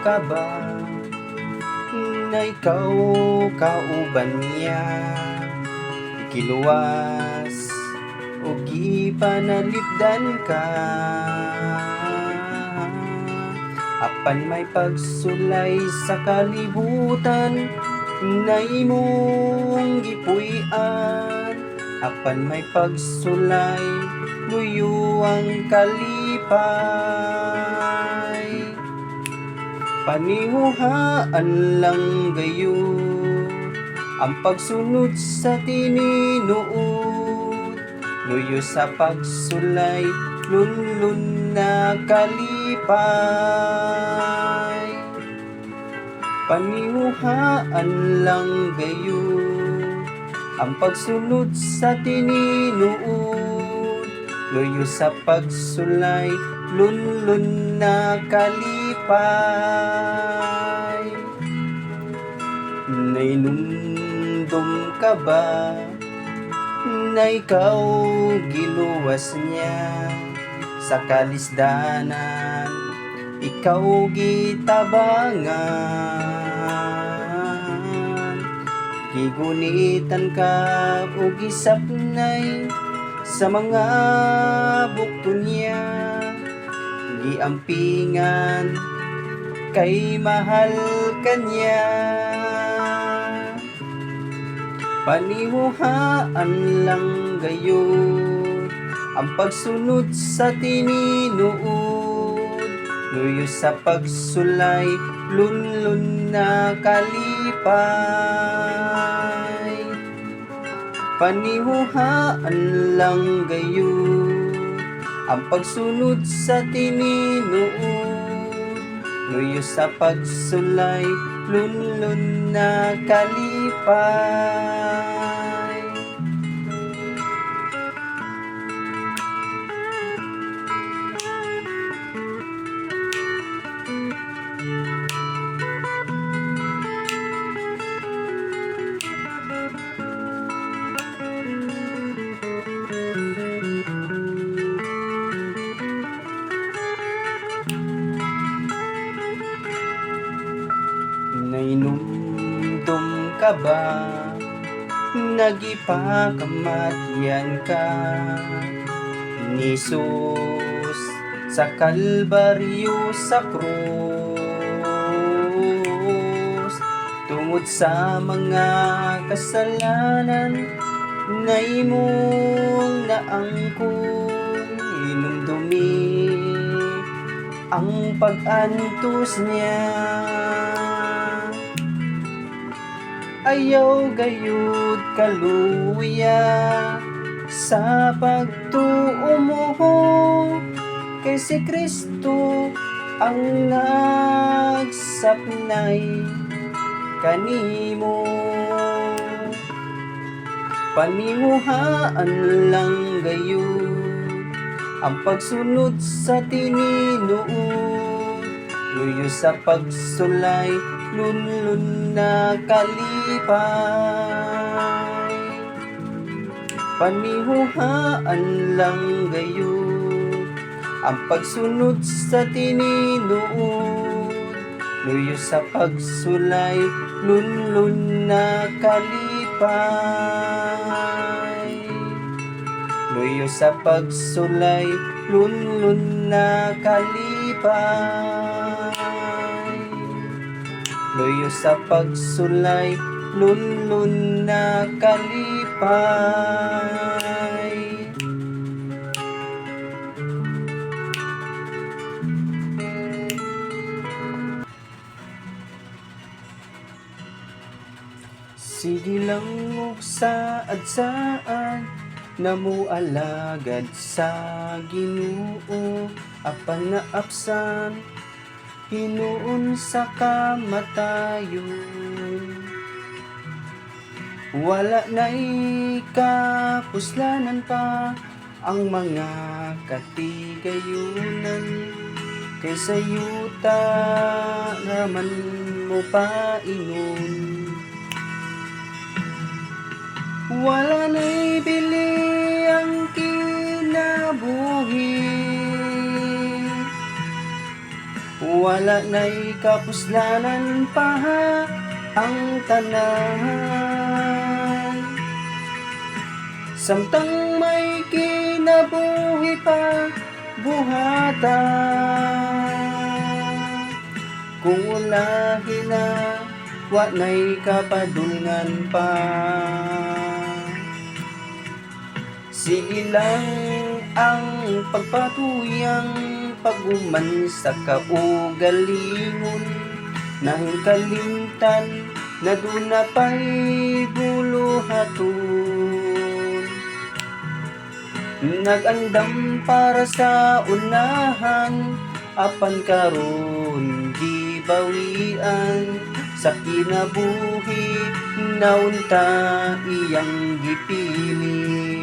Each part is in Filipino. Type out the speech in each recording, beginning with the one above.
ka ba na ikaw kauban niya? Ikiluwas o gipanalipdan ka, apan may pagsulay sa kalibutan na imong gipuy-an. Apan may pagsulay luyo ang kalipay, panihuhaan lang gayo ang pagsunod sa tininuod, luyo sa pagsulay lunlun na kalipay, panihuhaan lang gayo ang pagsunod sa tininuod, luyo sa pagsulay lunlun na kalipay. Nainumdum ka ba na ikaw giluwas niya sa kalisdanan, ikaw gitabangan, gigunitan ka o gisapnay sa mga bukto niya, giampingan kay mahal kanya, panihuhaan lang gayo ang pagsunod sa tininuod, luyo sa pagsulay lunlun na kalipay, panihuhaan lang gayo ang pagsunod sa tininuod, luyo sa pagsulay lunlun na kalipay. Nainumdum ka ba nagipakamatyan ka ni Jesus sa Kalbaryo sa krus, tungod sa mga kasalanan na imong naangkon, inumdumi ang pag-antos niya, ayaw gayud kaluya sa pagtuo mo, kay si Kristo ang nagsapnay kanimo, panihuhaan lang gayud ang pagsunod sa tininuod, luyo sa pagsulay lunlun na kalipay, panihuhaan lang gayo ang pagsunod sa tininuod, luyo sa pagsulay lunlun na kalipay, luyo sa pagsulay lunlun na kalipay, luyo sa pagsulay lunlun na kalipay. Sige lang og saad-saad na mualagad sa Ginoo, apan naapsan hinuon sa kamatayon. Wala na'y kapuslanan pa ang mga katigayunan, kaysa yuta naman mo paingon. Wala na'y bili ang kinabuhi, wala na'y kapuslanan pa ang tanan. Samtang may kinabuhi pa buhata, kung ulahi na wa na'y kapadulngan pa. Sige lang ang pagpatuyang paguman sa kaugalingon, nang kalimtan na duna pa'y buluhaton. Nagandam para sa unahan, apan karon di bawian, sa kinabuhi naunta iyang gipili.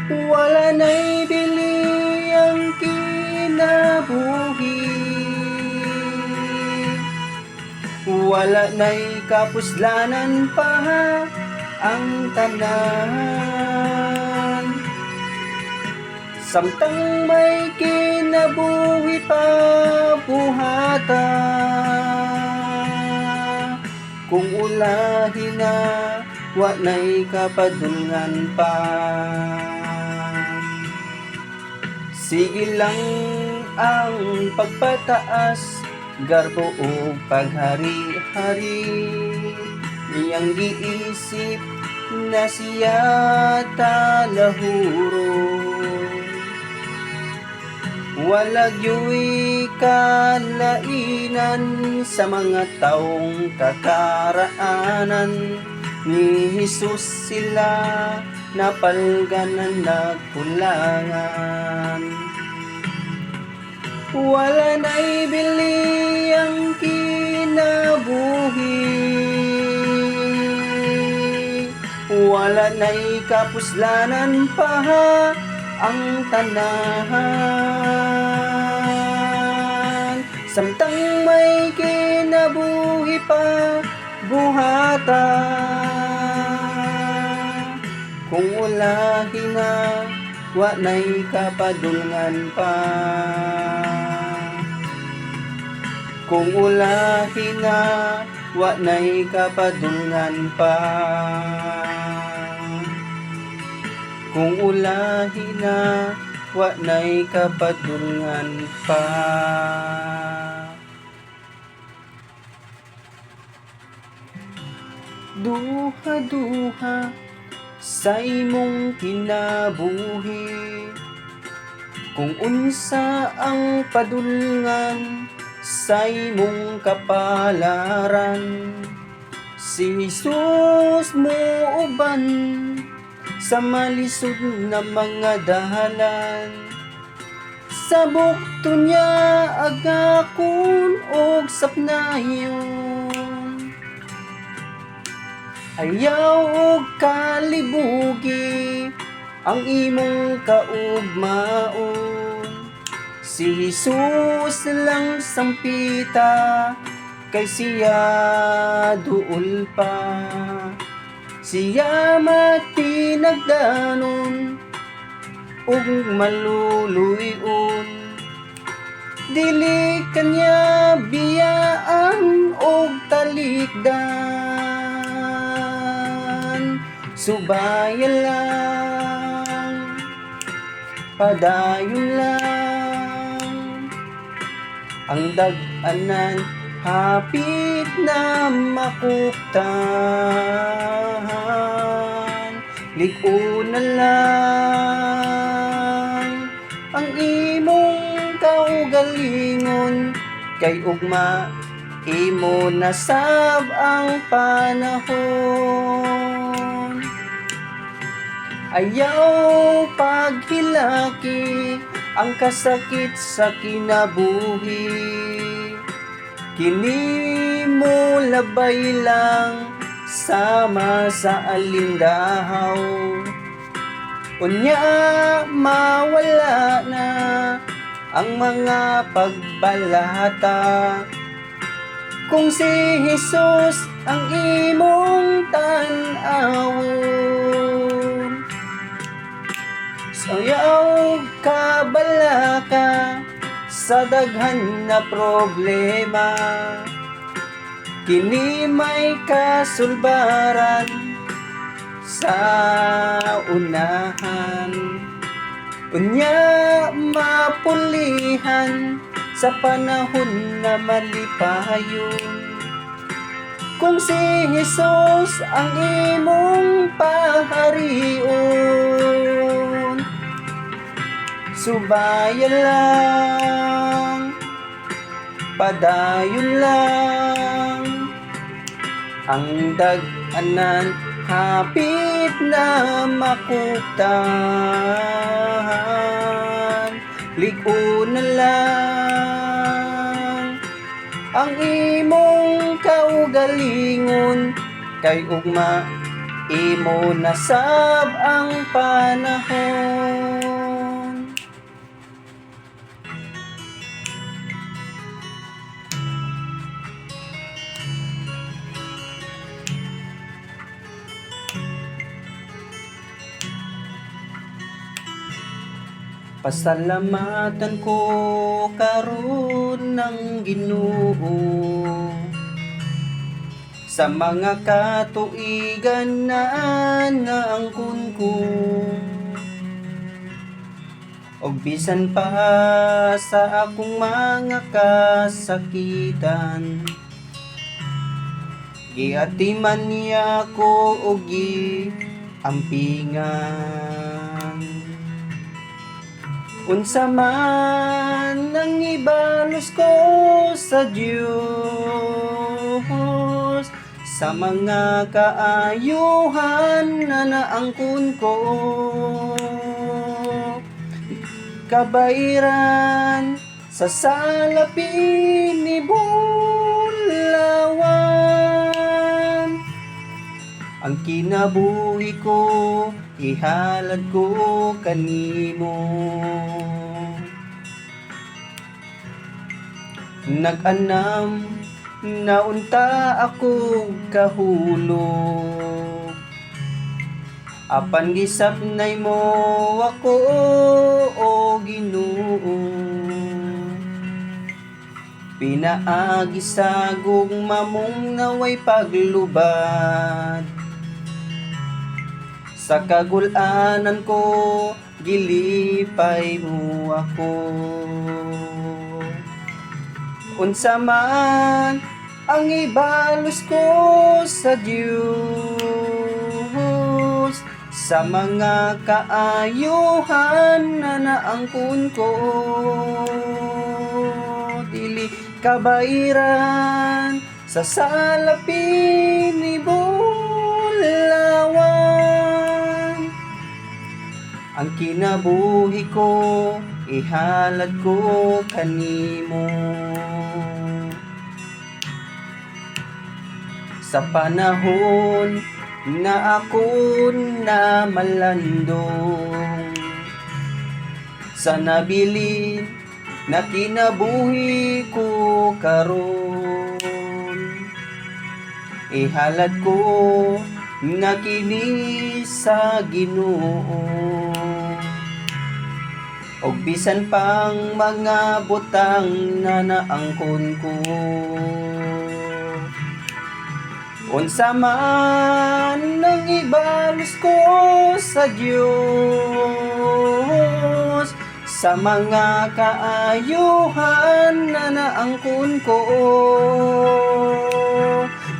Wala na'y bili ang kinabuhi, wala na'y kapuslanan pa ang tanan. Samtang may kinabuhi pa buhata, kung ulahi na wa na'y kapadulngan pa. Sige lang ang pagpataas, garbo o paghari-hari, niyang giisip na siya talahuro. Walag yu'y kalainan sa mga taong kakaraanan, ni Jesus sila napalganan nagpulangan. Wala na'y bili ang kinabuhi, wala na'y kapuslanan pa ang tanan. Samtang may kinabuhi pa buhata, kung ulahi na wa na'y kapadulngan pa. Kung ulahi na wa na'y kapadulngan pa. Kung ulahi na wa na'y kapadulngan pa. Duha-duha sa imong kinabuhi, kung unsa ang padulngan sa imong kapalaran. Si Jesus mo uban sa malisod na mga dahalan, sa bukto niya agakon og sapnayon. Ayaw og kalibugi ang imong kaugmaon. Si Jesus lang sampita, kay siya duol pa. Siya matinagdanon ug maluluyon. Dili kanya biyaan og talikdan. Subayan lang, padayon lang, ang dag-anan hapit na makuptan. Lig-o na lang ang imong kaugalingon, kay ugma imo nasab ang panahon. Ayaw paghilaki ang kasakit sa kinabuhi, kini mo labay lang sama sa alindahaw. Unya mawala na ang mga pagbalahata, kung si Jesus ang imong tan-awon. Sayaw kabalaka sa daghan na problema, kini may kasulbaran sa unahan. Unya mapulihan sa panahon na malipayon. Kung si Jesus ang imong paharion, subayan lang, padayon lang, ang dag-anan hapit na makuptan. Ligo na lang ang imong kaugalingon, kay ugma imo nasab ang panahon. Pasalamatan ko karon ng Ginoo sa mga katuigan na naangkon ko, og bisan pa sa akong mga kasakitan, giatiman niya ko og giampingan. Unsa man ang ibalos ko sa Diyos, sa mga kaayuhan na naangkon ko, kabairan sa salapin ni Bulawan. Ang kinabuhi ko, ihalad ko kanimo. Nag-anam na unta ako kahulog, apan gisapnay mo ako, o Ginoo. Pinaagi sa gugmamong naway paglubad, sa kagulanan ko gilipay mo ako. Unsa man ang ibalos ko sa Diyos, sa mga kaayuhan na naangkon ko, dili kabairan sa salapin ni Bulawan. Ang kinabuhi ko, ihalad ko kanimo. Sa panahon na ako na malandong, sa nabilin na kinabuhi ko karon, ihalad ko na kini sa Ginoo. Og bisan pang mga butang na naangkon ko, unsa man ang ibalos ko sa Diyos, sa mga kaayuhan na naangkon ko,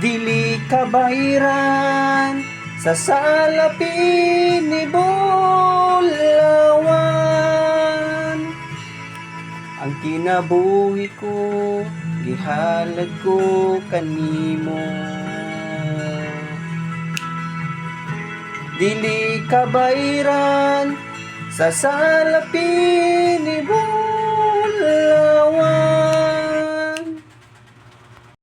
dili kabairan sa salapin ni Bulawan. Ang kinabuhi ko, gihalad ko kanimo. Dili kabairan sa salapin ni Bulawan.